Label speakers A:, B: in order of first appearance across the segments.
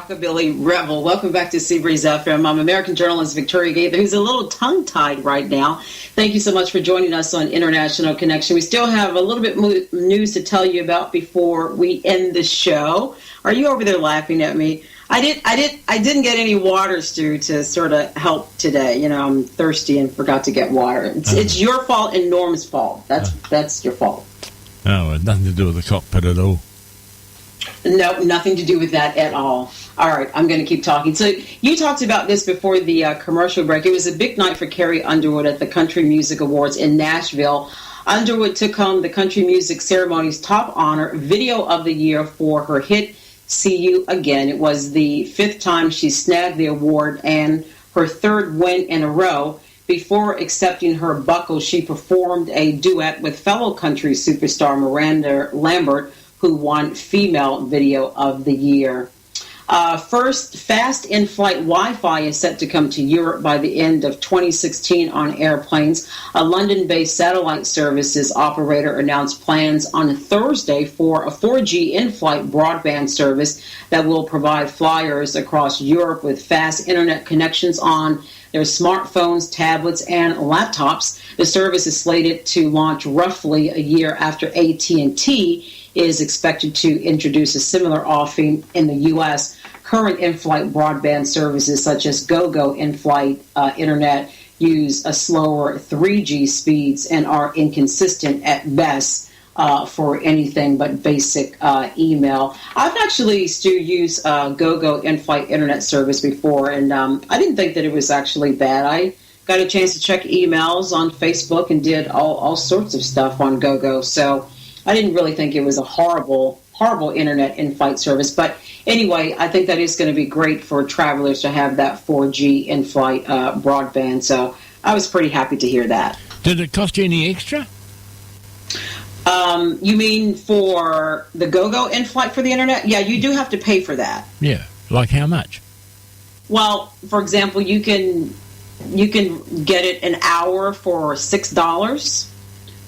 A: Rockabilly Rebel. Welcome back to Seabreeze FM. I'm American journalist Victoria Gaither, who's a little tongue-tied right now. Thank you so much for joining us on International Connection. We still have a little bit news to tell you about before we end the show. Are you over there laughing at me? I didn't get any water, Stu, to sort of help today. You know, I'm thirsty and forgot to get water. It's your fault and Norm's fault. That's your fault.
B: Oh, it had nothing to do with the cockpit at all.
A: No, nothing to do with that at all. All right, I'm going to keep talking. So you talked about this before the commercial break. It was a big night for Carrie Underwood at the Country Music Awards in Nashville. Underwood took home the country music ceremony's top honor, Video of the Year, for her hit See You Again. It was the fifth time she snagged the award and her third win in a row. Before accepting her buckle, she performed a duet with fellow country superstar Miranda Lambert, who won Female Video of the Year. First, fast in-flight Wi-Fi is set to come to Europe by the end of 2016 on airplanes. A London-based satellite services operator announced plans on Thursday for a 4G in-flight broadband service that will provide flyers across Europe with fast internet connections on their smartphones, tablets, and laptops. The service is slated to launch roughly a year after AT&T is expected to introduce a similar offering in the U.S. Current in-flight broadband services such as GoGo in-flight internet use a slower 3G speeds and are inconsistent at best for anything but basic email. I've actually, Stu, used GoGo in-flight internet service before, and I didn't think that it was actually bad. I got a chance to check emails on Facebook and did all sorts of stuff on GoGo, so I didn't really think it was a horrible internet in-flight service. But anyway, I think that is going to be great for travelers to have that 4G in-flight broadband. So I was pretty happy to hear that.
B: Did it cost you any extra?
A: You mean for the GoGo in-flight for the internet? Yeah, you do have to pay for that.
B: Yeah, like how much?
A: Well, for example, you can get it an hour for $6.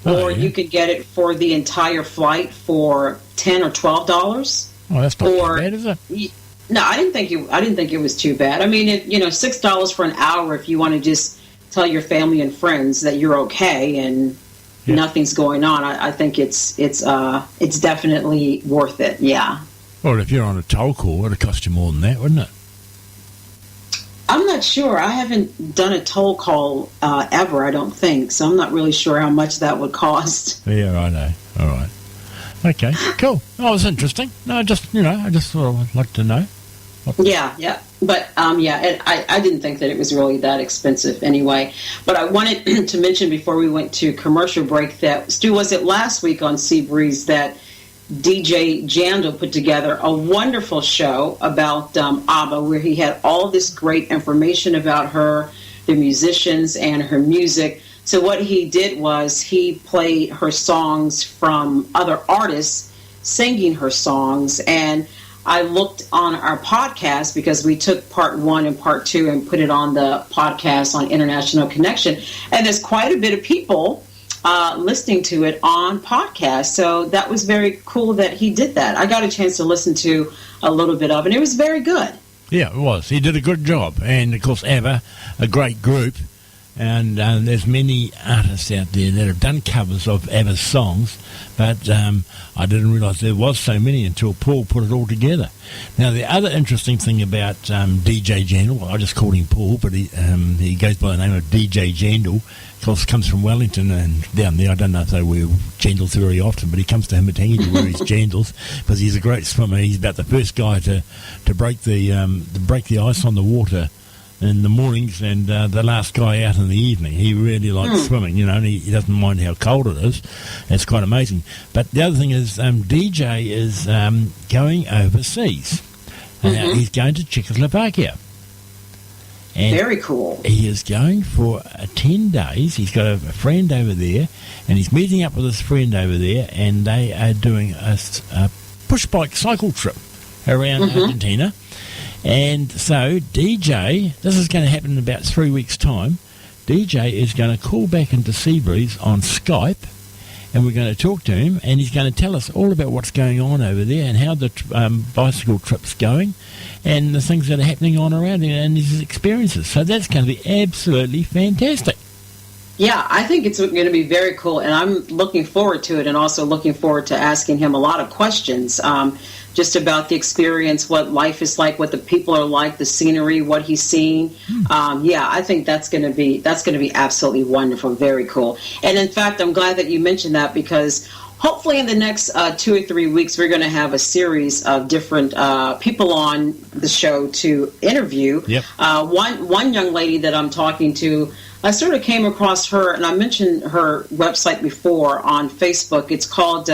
A: Or you could get it for the entire flight for $10 or $12.
B: Oh, that's not too bad, is it?
A: No, I didn't think it was too bad. I mean, $6 for an hour if you want to just tell your family and friends that you're okay and nothing's going on. I think it's definitely worth it. Yeah.
B: Well, if you're on a toll call, it'd cost you more than that, wouldn't it?
A: I'm not sure. I haven't done a toll call ever, I don't think, so I'm not really sure how much that would cost.
B: Yeah, I know. All right. Okay, cool. Oh, it's interesting. No, I just thought I'd like to know.
A: Yeah. But, I didn't think that it was really that expensive anyway. But I wanted to mention before we went to commercial break that, Stu, was it last week on Seabreeze that DJ Jandal put together a wonderful show about ABBA, where he had all this great information about her, the musicians, and her music. So what he did was he played her songs from other artists singing her songs. And I looked on our podcast because we took part 1 and part 2 and put it on the podcast on International Connection. And there's quite a bit of people listening to it on podcast. So that was very cool that he did that. I got a chance to listen to a little bit of it. It was very good.
B: Yeah, it was. He did a good job. And, of course, ABBA, a great group. And there's many artists out there that have done covers of ABBA's songs, but I didn't realise there was so many until Paul put it all together. Now, the other interesting thing about DJ Jandal, well, I just called him Paul, but he goes by the name of DJ Jandal. Of course, comes from Wellington and down there. I don't know if they wear jandals very often, but he comes to Himatangi to wear his jandals because he's a great swimmer. He's about the first guy to break the ice on the water in the mornings and the last guy out in the evening. He really likes swimming, and he doesn't mind how cold it is. It's quite amazing. But the other thing is DJ is going overseas. He's going to Czechoslovakia. And
A: very cool.
B: He is going for 10 days. He's got a friend over there, and he's meeting up with his friend over there, and they are doing a push bike cycle trip around Argentina. And so DJ, this is going to happen in about 3 weeks' time. DJ is going to call back into Seabreeze on Skype, and we're going to talk to him, and he's going to tell us all about what's going on over there and how the bicycle trip's going and the things that are happening on around him and his experiences. So that's going to be absolutely fantastic.
A: Yeah, I think it's going to be very cool, and I'm looking forward to it, and also looking forward to asking him a lot of questions just about the experience, what life is like, what the people are like, the scenery, what he's seen. Yeah, I think that's going to be absolutely wonderful, very cool. And in fact, I'm glad that you mentioned that, because hopefully in the next 2 or 3 weeks, we're going to have a series of different people on the show to interview.
B: Yep.
A: One young lady that I'm talking to, I sort of came across her, and I mentioned her website before on Facebook. It's called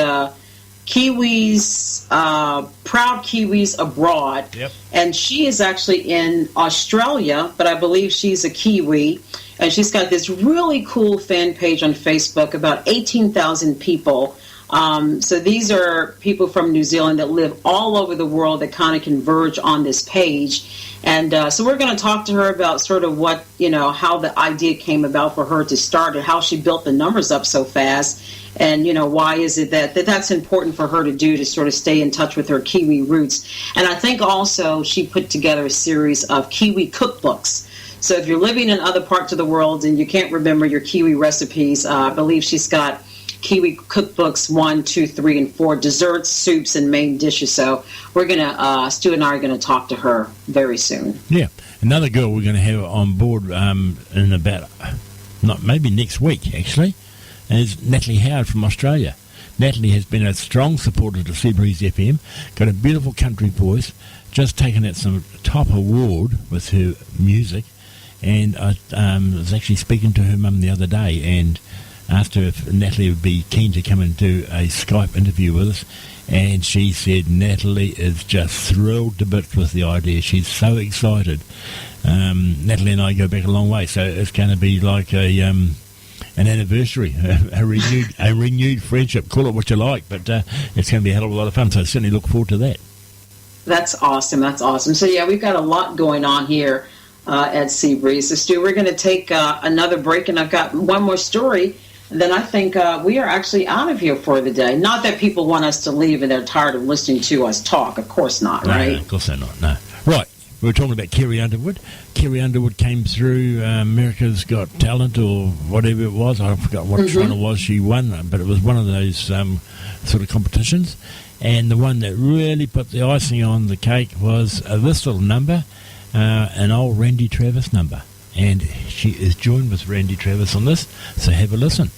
A: Kiwis, Proud Kiwis Abroad.
B: Yep.
A: And she is actually in Australia, but I believe she's a Kiwi. And she's got this really cool fan page on Facebook, about 18,000 people. So these are people from New Zealand that live all over the world that kind of converge on this page. And so we're going to talk to her about sort of what, how the idea came about for her to start it, how she built the numbers up so fast, and, why is it that's important for her to do, to sort of stay in touch with her Kiwi roots. And I think also she put together a series of Kiwi cookbooks. So if you're living in other parts of the world and you can't remember your Kiwi recipes, I believe she's got Kiwi cookbooks 1, 2, 3, and 4, desserts, soups, and main dishes. So we're going to, Stu and I are going to talk to her very soon.
B: Yeah. Another girl we're going to have on board in about, maybe next week, actually, is Natalie Howard from Australia. Natalie has been a strong supporter to Seabreeze FM, got a beautiful country voice, just taken out some top award with her music, and I was actually speaking to her mum the other day and asked her if Natalie would be keen to come and do a Skype interview with us, and she said Natalie is just thrilled to bits with the idea. She's so excited. Natalie and I go back a long way, so it's going to be like an anniversary, a renewed friendship. Call it what you like, but it's going to be a hell of a lot of fun, so I certainly look forward to that.
A: That's awesome. So, yeah, we've got a lot going on here at Seabreeze. So, Stu, we're going to take another break, and I've got one more story. Then I think we are actually out of here for the day. Not that people want us to leave and they're tired of listening to us talk. Of course not, right?
B: No, of course they're not, no. Right, we were talking about Kerry Underwood. Kerry Underwood came through America's Got Talent or whatever it was. I forgot what one it was she won, but it was one of those sort of competitions. And the one that really put the icing on the cake was this little number, an old Randy Travis number. And she is joined with Randy Travis on this, so have a listen.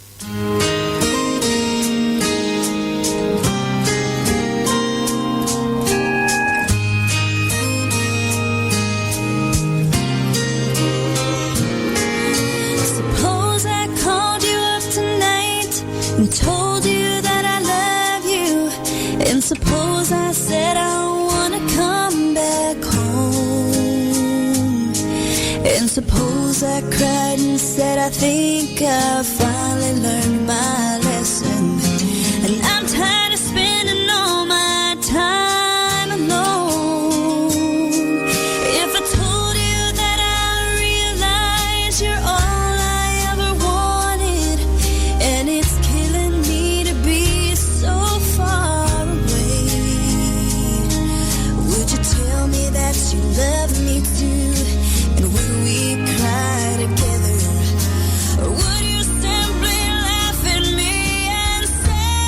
C: Suppose I called you up tonight and told you that I love you, and suppose I said I want to come back home, and suppose I cried and said I think I finally learned my lesson, and I'm tired of spending all my time alone. If I told you that I realize you're all I ever wanted, and it's killing me to be so far away, would you tell me that you love me too? And would we cry together? Or would you simply laugh at me and say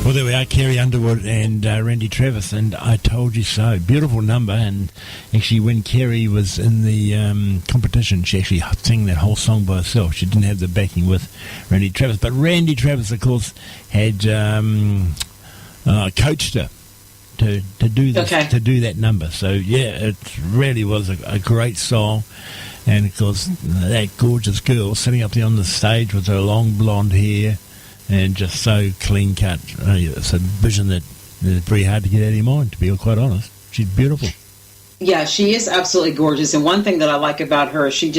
B: Well, there we are, Carrie Underwood and Randy Travis, and I Told You So. Beautiful number, and actually when Carrie was in the competition, she actually sang that whole song by herself. She didn't have the backing with Randy Travis, but Randy Travis, of course, had coached her to do this, to do that number. So, yeah, it really was a great song. And, of course, that gorgeous girl sitting up there on the stage with her long blonde hair, and just so clean cut. It's a vision that is very hard to get out of your mind, to be quite honest. She's beautiful.
A: Yeah, she is absolutely gorgeous. And one thing that I like about her, she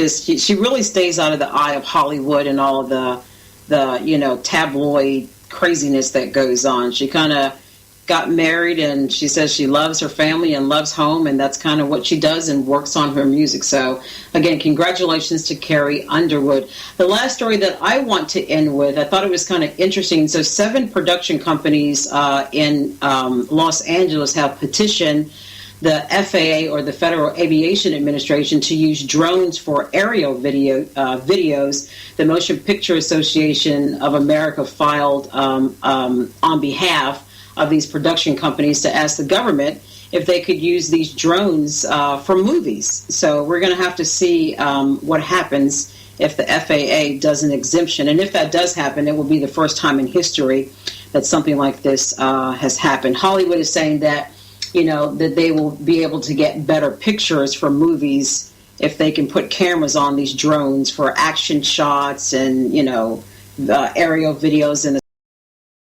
A: really stays out of the eye of Hollywood and all of the tabloid craziness that goes on. She kind of got married, and she says she loves her family and loves home, and that's kind of what she does, and works on her music. So, again, congratulations to Carrie Underwood. The last story that I want to end with, I thought it was kind of interesting. So 7 production companies in Los Angeles have petitioned the FAA, or the Federal Aviation Administration, to use drones for aerial videos. The Motion Picture Association of America filed on behalf of these production companies to ask the government if they could use these drones for movies. So we're going to have to see what happens if the FAA does an exemption. And if that does happen, it will be the first time in history that something like this has happened. Hollywood is saying that, that they will be able to get better pictures for movies if they can put cameras on these drones for action shots and, aerial videos in the